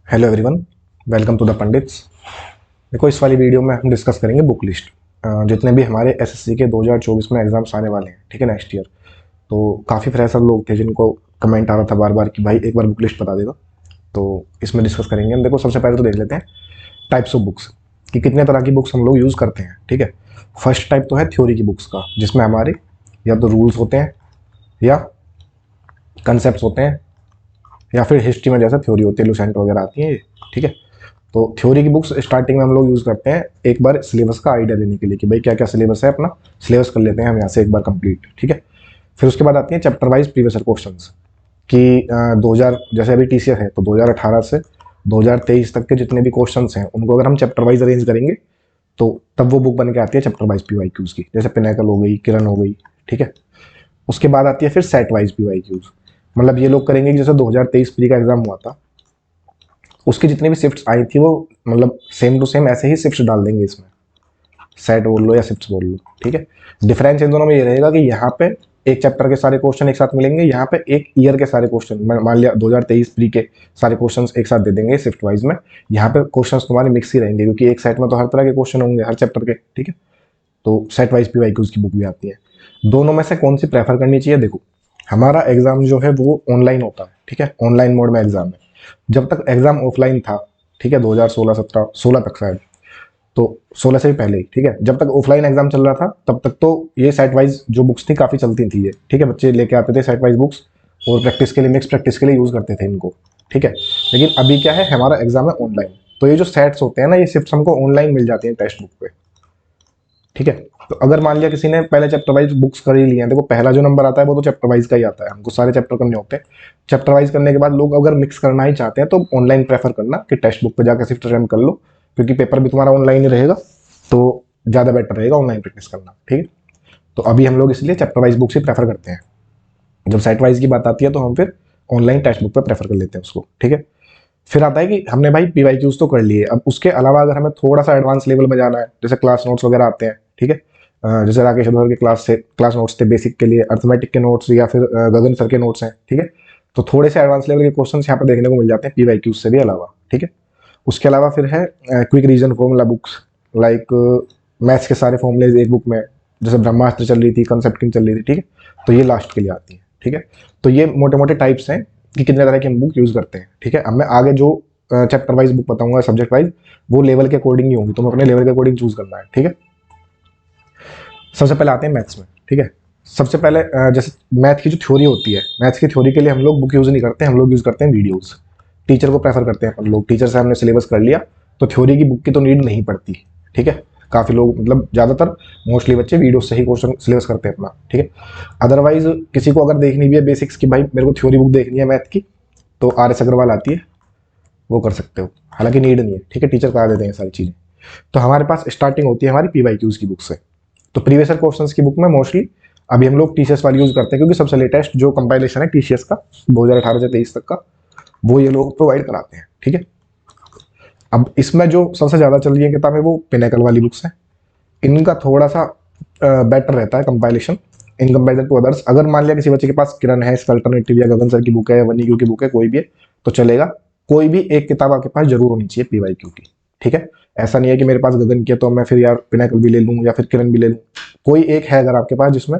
Hello everyone, welcome to the Pandits. देखो, इस वाली वीडियो में हम डिस्कस करेंगे बुक लिस्ट। जितने भी हमारे एसएससी के 2024 में एग्जाम्स आने वाले हैं, ठीक है, नेक्स्ट ईयर। तो काफ़ी फ्रेशर लोग थे जिनको कमेंट आ रहा था बार बार कि भाई एक बार बुक लिस्ट बता देगा। तो इसमें डिस्कस करेंगे हम। देखो, सबसे पहले तो देख लेते हैं टाइप्स ऑफ बुक्स कि कितने तरह की बुक्स हम लोग यूज़ करते हैं। ठीक है, फर्स्ट टाइप तो है थ्योरी की बुक्स का, जिसमें हमारे या तो रूल्स होते हैं या कंसेप्ट होते हैं या फिर हिस्ट्री में जैसे थ्योरी होती है, लुसेंट वगैरह आती है ये। ठीक है, तो थ्योरी की बुक्स स्टार्टिंग में हम लोग यूज़ करते हैं एक बार सिलेबस का आइडिया लेने के लिए कि भाई क्या क्या सिलेबस है, अपना सिलेबस कर लेते हैं हम यहाँ से एक बार कंप्लीट। ठीक है, फिर उसके बाद आती है चैप्टर वाइज प्रीवियस क्वेश्चंस कि 2000 जैसे अभी टीसीएस है तो 2018 से 2023 तक के जितने भी क्वेश्चंस हैं उनको अगर हम चैप्टर वाइज अरेंज करेंगे तो तब वो बुक बन के आती है चैप्टर वाइज पीवाईक्यूज की, जैसे पिनेकल हो गई, किरण हो गई। ठीक है, उसके बाद आती है फिर सेट वाइज पीवाईक्यूज। मतलब ये लोग करेंगे कि जैसे 2023 प्री का एग्जाम हुआ था, उसकी जितनी भी शिफ्ट्स आई थी वो मतलब सेम टू सेम ऐसे ही शिफ्ट्स डाल देंगे इसमें, सेट बोल लो या शिफ्ट्स बोल लो। ठीक है, डिफरेंस इन दोनों में ये रहेगा कि यहाँ पे एक चैप्टर के सारे क्वेश्चन एक साथ मिलेंगे, यहाँ पे एक ईयर के सारे क्वेश्चन, मान लिया 2023 प्री के सारे क्वेश्चन एक साथ दे देंगे शिफ्ट वाइज में। यहाँ पे क्वेश्चन तुम्हारे मिक्स ही रहेंगे क्योंकि एक सेट में तो हर तरह के क्वेश्चन होंगे हर चैप्टर के। ठीक है, तो सेट वाइज पीवाईक्यूज की बुक भी आती है। दोनों में से कौन सी प्रेफर करनी चाहिए? देखो, हमारा एग्जाम जो है वो ऑनलाइन होता है। ठीक है, ऑनलाइन मोड में एग्जाम है। जब तक एग्जाम ऑफलाइन था, ठीक है, 2016 17 16 तक शायद, तो 16 से भी पहले ही, ठीक है, जब तक ऑफलाइन एग्जाम चल रहा था तब तक तो ये सेट वाइज जो बुक्स थी काफ़ी चलती थी ये। ठीक है, बच्चे लेके आते थे सेट वाइज बुक्स और प्रैक्टिस के लिए, मिक्स प्रैक्टिस के लिए यूज़ करते थे इनको। ठीक है, लेकिन अभी क्या है, हमारा एग्जाम है ऑनलाइन, तो ये जो सेट्स होते हैं ना, ये शिफ्ट हमको ऑनलाइन मिल जाती हैं टेक्स्ट बुक पे। ठीक है, तो अगर मान लिया किसी ने पहले चैप्टर वाइज बुक्स कर ही लिया है, देखो पहला जो नंबर आता है वो तो चैप्टर वाइज का ही आता है, हमको सारे चैप्टर करने होते हैं। चैप्टर वाइज करने के बाद लोग अगर मिक्स करना ही चाहते हैं तो ऑनलाइन प्रेफर करना कि टेक्स्ट बुक पे जाकर सिर्फ अटेम्प्ट कर लो, क्योंकि पेपर भी तुम्हारा ऑनलाइन ही रहेगा, तो ज़्यादा बेटर रहेगा ऑनलाइन प्रैक्टिस करना। ठीक है, तो अभी हम लोग इसलिए चैप्टर वाइज बुक्स ही प्रेफर करते हैं। जब सेट वाइज की बात आती है तो हम फिर ऑनलाइन टेक्स्ट बुक पे प्रेफर कर लेते हैं उसको। ठीक है, फिर आता है कि हमने भाई पीवाईक्यूज तो कर लिए, अब उसके अलावा अगर हमें थोड़ा सा एडवांस लेवल में जाना है, जैसे क्लास नोट्स वगैरह आते हैं। ठीक है, जैसे राकेश अग्रवाल के क्लास नोट्स थे बेसिक के लिए, अर्थमेटिक के नोट्स या फिर गगन सर के नोट्स हैं। ठीक है, तो थोड़े से एडवांस लेवल के क्वेश्चन यहाँ पर देखने को मिल जाते हैं पीवाईक्यूज से भी अलावा। ठीक है, उसके अलावा फिर है quick reason formula books, like maths के सारे फॉर्मूले एक बुक में, जैसे ब्रह्मास्त्र चल रही थी, कंसेप्ट किंग चल रही थी। ठीक है, तो ये लास्ट के लिए आती है। ठीक है, तो ये मोटे मोटे टाइप्स हैं कि कितने तरह की हम बुक यूज़ करते हैं। ठीक है, अब मैं आगे जो चैप्टर वाइज बुक बताऊंगा सब्जेक्ट वाइज, वो लेवल के अकॉर्डिंग ही होंगी, तो मैं अपने लेवल के अकॉर्डिंग चूज करना है। ठीक है, सबसे पहले आते हैं मैथ्स में। ठीक है, सबसे पहले जैसे मैथ की जो थ्योरी होती है, मैथ्स की थ्योरी के लिए हम लोग बुक यूज़ नहीं करते, हम लोग यूज़ करते हैं वीडियोज़। टीचर को प्रेफर करते हैं अपन लोग, टीचर से हमने सिलेबस कर लिया तो थ्योरी की बुक की तो नीड नहीं पड़ती। ठीक है, काफ़ी लोग मतलब ज़्यादातर मोस्टली बच्चे वीडियो से ही क्वेश्चन सिलेबस करते हैं अपना। ठीक है, अदरवाइज किसी को अगर देखनी भी है बेसिक्स की, भाई मेरे को थ्योरी बुक देखनी है मैथ की, तो आर एस अग्रवाल आती है, वो कर सकते हो, हालांकि नीड नहीं है। ठीक है, टीचर करा देते हैं सारी चीज़ें। तो हमारे पास स्टार्टिंग होती है हमारी पीवाईक्यूज की बुक से। तो प्रीवियस क्वेश्चंस की बुक में मोस्टली अभी हम लोग टीसीएस वाली यूज करते हैं, क्योंकि सबसे लेटेस्ट जो कंपाइलेशन है टीसीएस का 2018 से 23 तक का, वो ये लोग प्रोवाइड कराते हैं। ठीक है, अब इसमें जो सबसे ज़्यादा चल रही है किताबें वो पिनेकल वाली बुक्स हैं। इनका थोड़ा सा बेटर रहता है compilation in comparison to others. अगर मान लिया किसी बच्चे के पास किरण है, इसका अल्टरनेटिव या गगन सर की बुक है या वनी क्यू की बुक है, कोई भी है तो चलेगा। कोई भी एक किताब आपके पास जरूर होनी चाहिए पीवाईक्यू की। ठीक है, ऐसा नहीं है कि मेरे पास गगन की है तो मैं फिर यार पिनेकल भी ले लूँ या फिर किरण भी ले लूँ। कोई एक है अगर आपके पास जिसमें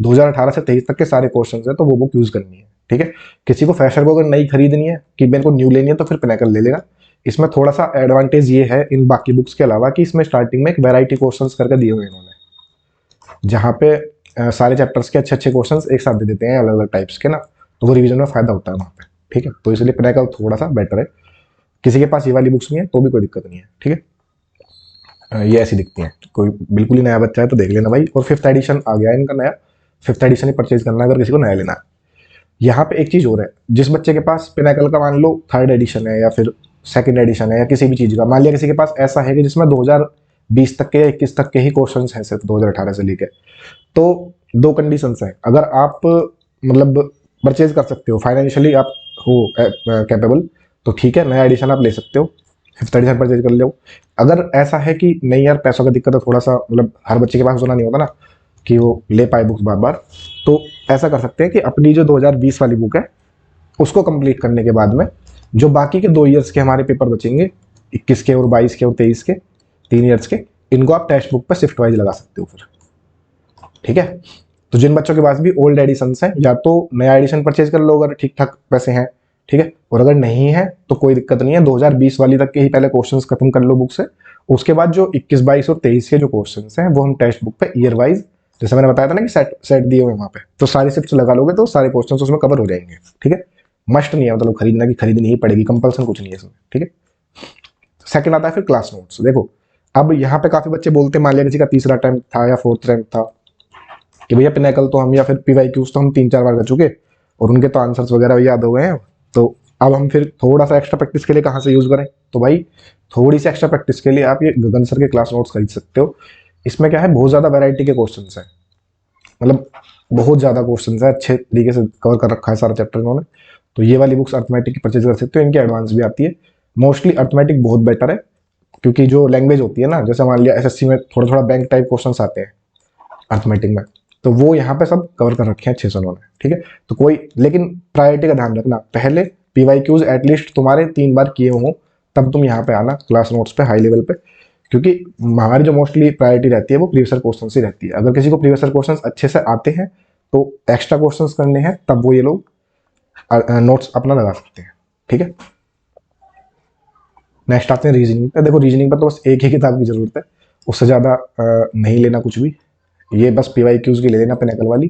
2018 से 23 तक के सारे क्वेश्चन है तो वो बुक यूज करनी है। ठीक है, किसी को फ्रेशर को अगर नई खरीदनी है कि मेरे को न्यू लेनी है तो फिर पिनेकल ले लेगा। इसमें थोड़ा सा एडवांटेज ये है इन बाकी बुक्स के अलावा कि इसमें स्टार्टिंग में एक वैरायटी क्वेश्चंस करके दिए हुए इन्होंने, जहाँ पे सारे चैप्टर्स के अच्छे अच्छे क्वेश्चंस एक साथ दे देते हैं अलग अलग टाइप्स के ना, तो वो रिवीजन में फायदा होता है वहाँ पे। ठीक है, तो इसलिए पिनेकल थोड़ा सा बेटर है। किसी के पास ये वाली बुक्स नहीं है तो भी कोई दिक्कत नहीं है। ठीक है, ये ऐसी दिखती हैं। कोई बिल्कुल ही नया बच्चा है तो देख लेना भाई, और फिफ्थ एडिशन आ गया है इनका नया, फिफ्थ एडिशन ही परचेज करना है अगर किसी को नया लेना है। यहाँ पे एक चीज़ और है, जिस बच्चे के पास पिनेकल का मान लो थर्ड एडिशन है या फिर सेकंड एडिशन है या किसी भी चीज़ का, मान लिया किसी के पास ऐसा है कि जिसमें 2020 तक के या 21 तक के ही क्वेश्चन हैं सिर्फ 2018 से लेके, तो दो कंडीशंस हैं। अगर आप मतलब परचेज कर सकते हो, फाइनेंशियली आप हो कैपेबल, तो ठीक है, नया एडिशन आप ले सकते हो, फिफ्थ एडिशन परचेज कर लो। अगर ऐसा है कि नहीं यार पैसों का दिक्कत है थोड़ा सा, मतलब हर बच्चे के पास उतना नहीं होता ना कि वो ले पाए बुक्स बार बार, तो ऐसा कर सकते हैं कि अपनी जो 2020 वाली बुक है उसको कंप्लीट करने के बाद में जो बाकी के 2 ईयर्स के हमारे पेपर बचेंगे, 21 के और 22 के और 23 के, 3 ईयर्स के, इनको आप टेक्स्ट बुक पर शिफ्ट वाइज लगा सकते हो फिर, ठीक है। तो जिन बच्चों के पास भी ओल्ड एडिशंस हैं, या तो नया एडिशन परचेज कर लो अगर ठीक ठाक पैसे हैं, ठीक है, और अगर नहीं है तो कोई दिक्कत नहीं है, 2020 वाली तक के ही पहले क्वेश्चंस खत्म कर लो बुक से। उसके बाद जो 21, 22 और 23 के जो क्वेश्चंस हैं वो हम टेक्स्ट बुक पे ईयर वाइज, जैसे मैंने बताया था ना कि सेट सेट दिए हुए वहाँ पे, तो सारी शिफ्ट लगा लोगे तो सारे क्वेश्चंस उसमें कवर हो जाएंगे, ठीक है। मस्ट नहीं है मतलब खरीदना, कि खरीदनी ही पड़ेगी, कंपल्सन कुछ नहीं है इसमें, ठीक है। सेकंड आता है फिर क्लास नोट्स। देखो अब यहाँ पे काफी बच्चे बोलते हैं, मान लिया किसी का तीसरा अटेम्प्ट था या फोर्थ अटेम्प्ट था, कि भैया पिनाकल तो हम या फिर PYQs तो हम 3-4 बार कर चुके और उनके तो आंसर्स वगैरह याद हो गए हैं, तो अब हम फिर थोड़ा सा एक्स्ट्रा प्रैक्टिस के लिए कहाँ से यूज करें। तो भाई थोड़ी सी एक्स्ट्रा प्रैक्टिस के लिए आप ये गगन सर के क्लास नोट्स खरीद सकते हो। इसमें क्या है, बहुत ज्यादा वैरायटी के क्वेश्चन है, मतलब बहुत ज्यादा क्वेश्चन है, अच्छे तरीके से कवर कर रखा है सारा चैप्टर इन्होंने। तो ये वाली बुक्स अर्थमेटिक की परचेज कर सकते हो, इनकी एडवांस भी आती है। मोस्टली अर्थमेटिक बहुत बेटर है, क्योंकि जो लैंग्वेज होती है ना, जैसे मान लिया SSC में थोड़ा थोड़ा बैंक टाइप क्वेश्चन आते हैं अर्थमेटिक में, तो वो यहाँ पे सब कवर कर रखे हैं अच्छे से उन्होंने, ठीक है। तो कोई, लेकिन प्रायोरिटी का ध्यान रखना, पहले PYQs एटलीस्ट तुम्हारे 3 बार किए हों, तब तुम यहाँ पे आना क्लास नोट्स पे हाई लेवल पे, क्योंकि हमारी जो मोस्टली प्रायोरिटी रहती है वो प्रीवियस क्वेश्चन ही रहती है। अगर किसी को प्रीवियस क्वेश्चन अच्छे से आते हैं तो एक्स्ट्रा क्वेश्चन करने हैं, तब वो ये लोग नोट्स अपना लगा सकते हैं, ठीक है। नेक्स्ट आते हैं रीजनिंग पे। देखो रीजनिंग पर तो बस एक ही किताब की जरूरत है, उससे ज़्यादा नहीं लेना कुछ भी, ये बस PYQs की ले लेना पिनाकल वाली,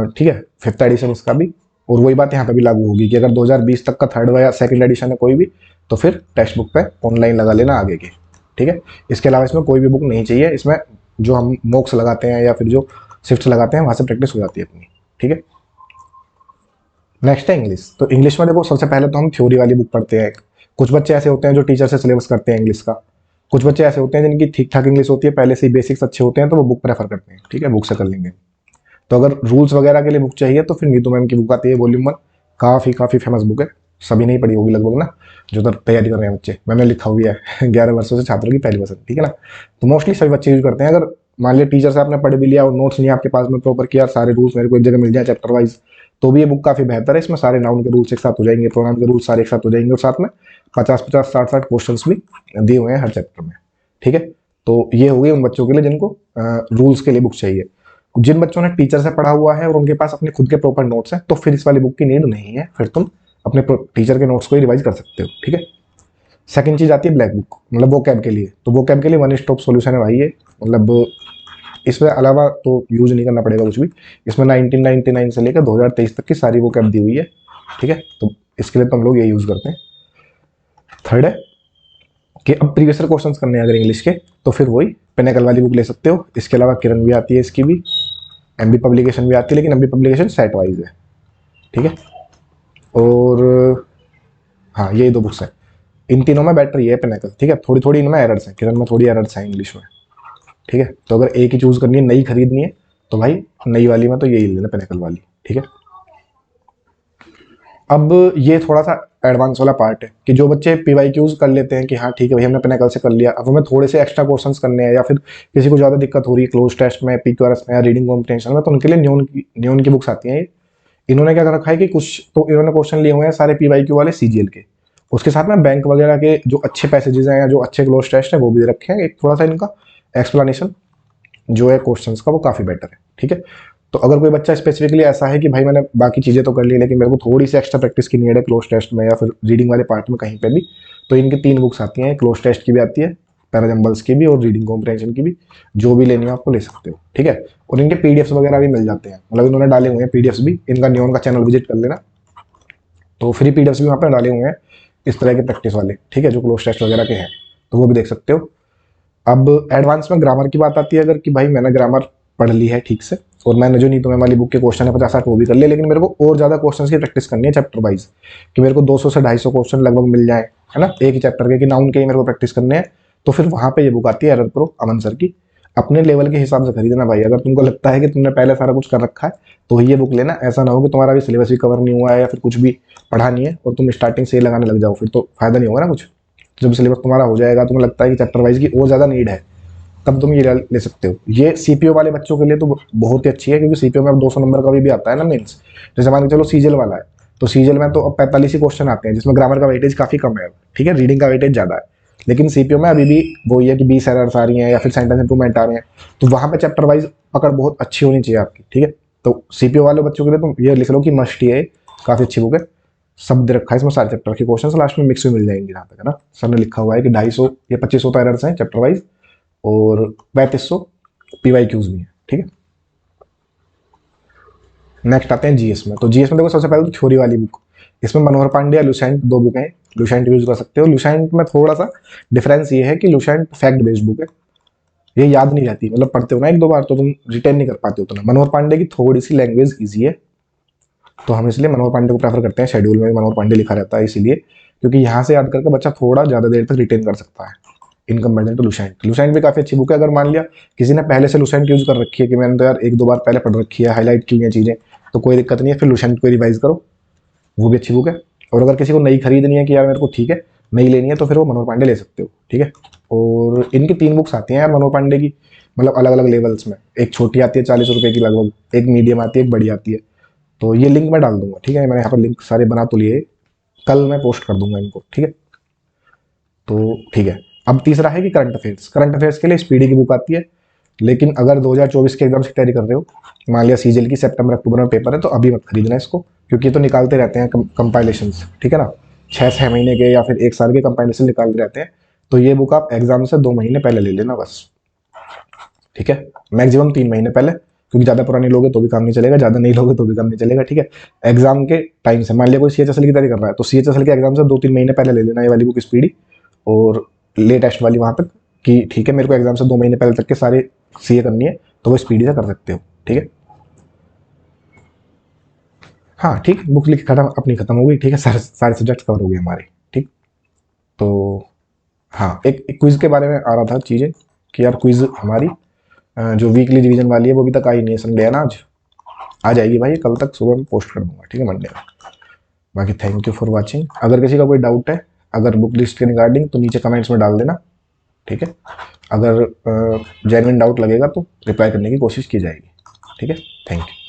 ठीक है, 5th एडिशन इसका भी। और वही बात यहाँ पे भी लागू होगी कि अगर 2020 तक का 3rd या 2nd एडिशन है कोई भी, तो फिर टेक्स्ट बुक पे ऑनलाइन लगा लेना आगे के, ठीक है। इसके अलावा इसमें कोई भी बुक नहीं चाहिए, इसमें जो हम मॉक्स लगाते हैं या फिर जो शिफ्ट्स लगाते हैं वहाँ से प्रैक्टिस हो जाती है अपनी, ठीक है। नेक्स्ट है इंग्लिश। तो इंग्लिश में देखो सबसे पहले तो हम थ्योरी वाली बुक पढ़ते हैं। कुछ बच्चे ऐसे होते हैं जो टीचर से सिलेबस करते हैं इंग्लिश का, कुछ बच्चे ऐसे होते हैं जिनकी ठीक ठाक इंग्लिश होती है, पहले से ही बेसिक्स अच्छे होते हैं, तो वो बुक प्रेफर करते हैं, ठीक है, बुक से कर लेंगे। तो अगर रूल्स वगैरह के लिए बुक चाहिए तो फिर नीतू मैम की बुक आती है वॉल्यूम 1, काफ़ी फेमस बुक है, सभी नहीं पढ़ी होगी लगभग ना, जो तो तैयारी कर रहे हैं बच्चे, मैंने लिखा हुआ है 11 वर्षों से छात्रों की पहली पसंद, ठीक है ना। तो मोस्टली सभी बच्चे यूज करते हैं। अगर मान लिया टीचर से आपने पढ़ भी लिया और नोट्स नहीं आपके पास में प्रॉपर किया, सारे रूल्स मेरे को एक जगह मिल जाए चैप्टर वाइज, तो भी ये बुक काफ़ी बेहतर है। इसमें सारे नाउन के रूल्स एक साथ हो जाएंगे, प्रोनाउन के रूल्स सारे एक साथ हो जाएंगे, और साथ में 50-50, 60-60 क्वेश्चन भी दिए हुए हैं हर चैप्टर में, ठीक है। तो ये हो गई उन बच्चों के लिए जिनको रूल्स के लिए बुक चाहिए। जिन बच्चों ने टीचर से पढ़ा हुआ है और उनके पास अपने खुद के प्रॉपर नोट्स हैं, तो फिर इस वाली बुक की नीड नहीं है, फिर तुम अपने टीचर के नोट्स को ही रिवाइज कर सकते हो, ठीक है। सेकंड चीज आती है ब्लैक बुक, मतलब वो कैब के लिए। तो वो कैब के लिए वन स्टॉप सॉल्यूशन है भाई ये, मतलब इसमें अलावा तो यूज नहीं करना पड़ेगा कुछ भी। इसमें 1999 से लेकर 2023 तक की सारी वो कैब दी हुई है, ठीक है। तो इसके लिए तो हम लोग ये यूज करते हैं। थर्ड है कि अब प्रीवियस क्वेश्चन करने हैं अगर इंग्लिश के, तो फिर वही पिनाकल वाली बुक ले सकते हो। इसके अलावा किरण भी आती है, इसकी भी MB पब्लिकेशन भी आती है, लेकिन MB पब्लिकेशन सेट वाइज है, ठीक है। और हाँ, ये 2 बुक्स हैं, इन तीनों में बेटर ये है पिनाकल, ठीक है। थोड़ी थोड़ी इनमें एरर्स हैं, किरण में थोड़ी एरर्स हैं इंग्लिश में, ठीक है। तो अगर एक ही चूज करनी है, नई खरीदनी है, तो भाई नई वाली में तो यही लेना पिनाकल वाली, ठीक है। अब ये थोड़ा सा एडवांस वाला पार्ट है कि जो बच्चे PYQs कर लेते हैं कि हाँ ठीक है भाई हमने पिनाकल से कर लिया, अब हमें थोड़े से एक्स्ट्रा क्वेश्चंस करने हैं, या फिर किसी को ज़्यादा दिक्कत हो रही है क्लोज टेस्ट में, PQRS में या रीडिंग कॉम्प्रिहेंशन में, तो उनके लिए न्यून की बुक्स आती हैं ये। इन्होंने क्या कर रखा है कि कुछ तो इन्होंने क्वेश्चन लिए हुए हैं सारे PYQ वाले CGL के, उसके साथ में बैंक वगैरह के जो अच्छे पैसेजेस हैं या जो अच्छे क्लोज टेस्ट हैं वो भी दे रखे हैं। एक थोड़ा सा इनका एक्सप्लेनेशन जो है क्वेश्चंस का वो काफ़ी बेटर है, ठीक है। तो अगर कोई बच्चा स्पेसिफिकली ऐसा है कि भाई मैंने बाकी चीज़ें तो कर ली लेकिन मेरे को थोड़ी सी एक्स्ट्रा प्रैक्टिस की नीड है क्लोज टेस्ट में या फिर रीडिंग वाले पार्ट में कहीं पे भी, तो इनकी 3 बुक्स आती हैं, क्लोज टेस्ट की भी आती है, पैराजम्बल्स की भी और रीडिंग कॉम्प्रिहेंशन की भी, जो भी लेनी है आपको ले सकते हो, ठीक है। और इनके PDFs वगैरह भी मिल जाते हैं, मतलब इन्होंने डाले हुए हैं PDFs भी, इनका न्योन का चैनल विजिट कर लेना, तो फ्री PDFs भी वहाँ पर डाले हुए हैं इस तरह के प्रैक्टिस वाले, ठीक है, जो क्लोज टेस्ट वगैरह के हैं, तो वो भी देख सकते हो। अब एडवांस में ग्रामर की बात आती है, अगर कि भाई मैंने ग्रामर पढ़ ली है ठीक से और मैंने जो नीतू मैम वाली बुक के क्वेश्चन है 50-60 वो भी कर लिया, लेकिन मेरे को और ज़्यादा क्वेश्चंस की प्रैक्टिस करनी है चैप्टर वाइज, कि मेरे को 200 से 250 क्वेश्चन लगभग मिल जाए, है ना, एक ही चैप्टर के, कि नाउन के ही मेरे को प्रैक्टिस करने हैं, तो फिर वहाँ पे ये बुक आती है एरर प्रो अमन सर की। अपने लेवल के हिसाब से खरीदना भाई, अगर तुमको लगता है कि तुमने पहले सारा कुछ कर रखा है तो ये बुक लेना, ऐसा ना हो कि तुम्हारा भी सिलेबस भी कवर नहीं हुआ है या फिर कुछ भी पढ़ा नहीं है और तुम स्टार्टिंग से ही लगाने लग जाओ, फिर तो फायदा नहीं होगा ना कुछ। जब सिलेबस तुम्हारा हो जाएगा, तुम्हें लगता है कि चैप्टर वाइज की और ज़्यादा नीड है, तब तुम ये ले सकते हो। ये CPO वाले बच्चों के लिए तो बहुत ही अच्छी है, क्योंकि CPO में अब 200 नंबर का भी आता है ना मेंस, जैसे मान के चलो CGL वाला है तो सीजीएल में तो अब 45 ही क्वेश्चन आते हैं, जिसमें ग्रामर का वेटेज काफ़ी कम है, ठीक है, रीडिंग का वेटेज ज़्यादा है। लेकिन सीपीओ में अभी भी वो ये है कि 20 एरर्स आ रही हैं या फिर सेंटेंस इंप्रूवमेंट आ रहे हैं, तो वहाँ पे चैप्टर वाइज पकड़ बहुत अच्छी होनी चाहिए आपकी, ठीक है। तो सीपीओ वाले बच्चों के लिए तुम ये लिख लो कि मस्ट ही है, काफ़ी अच्छी बुक है, सब दे रखा है इसमें, सारे चैप्टर के क्वेश्चन लास्ट में मिक्स में मिल जाएंगे, जहाँ तक है ना, सर ने लिखा हुआ है कि 250 या 2500 तो एरर्स हैं चैप्टर वाइज, और 3500 पीवाईक्यूज भी हैं, ठीक है। नेक्स्ट आते हैं जीएस में। तो जीएस में देखो सबसे पहले तो थ्योरी वाली बुक, इसमें मनोहर पांडे या लुसेंट दो बुक हैं, लुसेंट यूज कर सकते हो। लुसेंट में थोड़ा सा डिफरेंस ये है कि लुसेंट फैक्ट बेस्ड बुक है, ये याद नहीं रहती, मतलब पढ़ते हो ना एक दो बार तो तुम रिटेन नहीं कर पाते उतना। मनोहर पांडे की थोड़ी सी लैंग्वेज ईजी है, तो हम इसलिए मनोहर पांडे को प्रेफर करते हैं, शेड्यूल में भी मनोहर पांडे लिखा रहता है इसीलिए, क्योंकि यहाँ से याद करके बच्चा थोड़ा ज़्यादा देर तक रिटेन कर सकता है in comparison to Lucent. Lucent भी काफ़ी अच्छी बुक है, अगर मान लिया किसी ने पहले से लुसेंट यूज कर रखी है कि मैंने तो यार एक दो बार पहले पढ़ रखी है, हाईलाइट की हुई है चीज़ें, तो कोई दिक्कत नहीं है, फिर लुसेंट को रिवाइज करो, वो भी अच्छी बुक है। और अगर किसी को नई खरीदनी है कि यार मेरे को ठीक है नई लेनी है, तो फिर वो मनोहर पांडे ले सकते हो, ठीक है। और इनकी 3 बुक्स आती हैं यार मनोहर पांडे की, मतलब अलग अलग लेवल्स में, एक छोटी आती है 40 रुपये की लगभग, एक मीडियम आती है, एक बड़ी आती है। तो ये लिंक मैं डाल दूंगा, ठीक है, मैंने यहाँ पर लिंक सारे बना तो लिए, कल मैं पोस्ट कर दूंगा इनको, ठीक है। तो ठीक है, अब तीसरा है कि करंट अफेयर्स। करंट अफेयर्स के लिए स्पीडी की बुक आती है, लेकिन अगर 2024 के एग्जाम्स की तैयारी कर रहे हो, मान लिया सीजीएल की सितंबर अक्टूबर में पेपर है, तो अभी मत खरीदना इसको, क्योंकि ये तो निकालते रहते हैं कंपाइलेशन, ठीक है ना, 6-6 महीने के या फिर 1 साल के कंपाइलेशन निकालते रहते हैं। तो ये बुक आप एग्जाम से 2 महीने पहले ले लेना बस, ठीक है, मैक्सिमम 3 महीने पहले, क्योंकि ज़्यादा पुरानी लोगे तो भी काम नहीं चलेगा, ज़्यादा नहीं लोगे तो भी काम नहीं चलेगा, ठीक है। एग्जाम के टाइम से, मान लिया कोई सीएचएसएल की तैयारी कर रहा है, तो सीएचएसएल के एग्जाम से 2-3 महीने पहले ले लेना ये वाली बुक स्पीडी, और लेटेस्ट वाली वहाँ तक कि ठीक है मेरे को एग्जाम से 2 महीने पहले तक के सारे सीए करनी है, तो वो स्पीडी से कर सकते हो, ठीक है। हाँ ठीक, बुक लिख खत्म, अपनी खत्म हो गई, ठीक है, सारे सारे सब्जेक्ट कवर हो गए हमारे, ठीक। तो हाँ, एक क्विज के बारे में आ रहा था चीज़ें कि यार क्विज हमारी जो वीकली डिवीजन वाली है वो अभी तक आई नहीं है, संडे है ना आज, आ जाएगी भाई, कल तक सुबह में पोस्ट कर दूंगा, ठीक है, मंडे में। बाकी थैंक यू फॉर वॉचिंग, अगर किसी का कोई डाउट है अगर बुक लिस्ट के रिगार्डिंग तो नीचे कमेंट्स में डाल देना, ठीक है। अगर जेन्युइन डाउट लगेगा तो रिप्लाई करने की कोशिश की जाएगी, ठीक है। Thank you.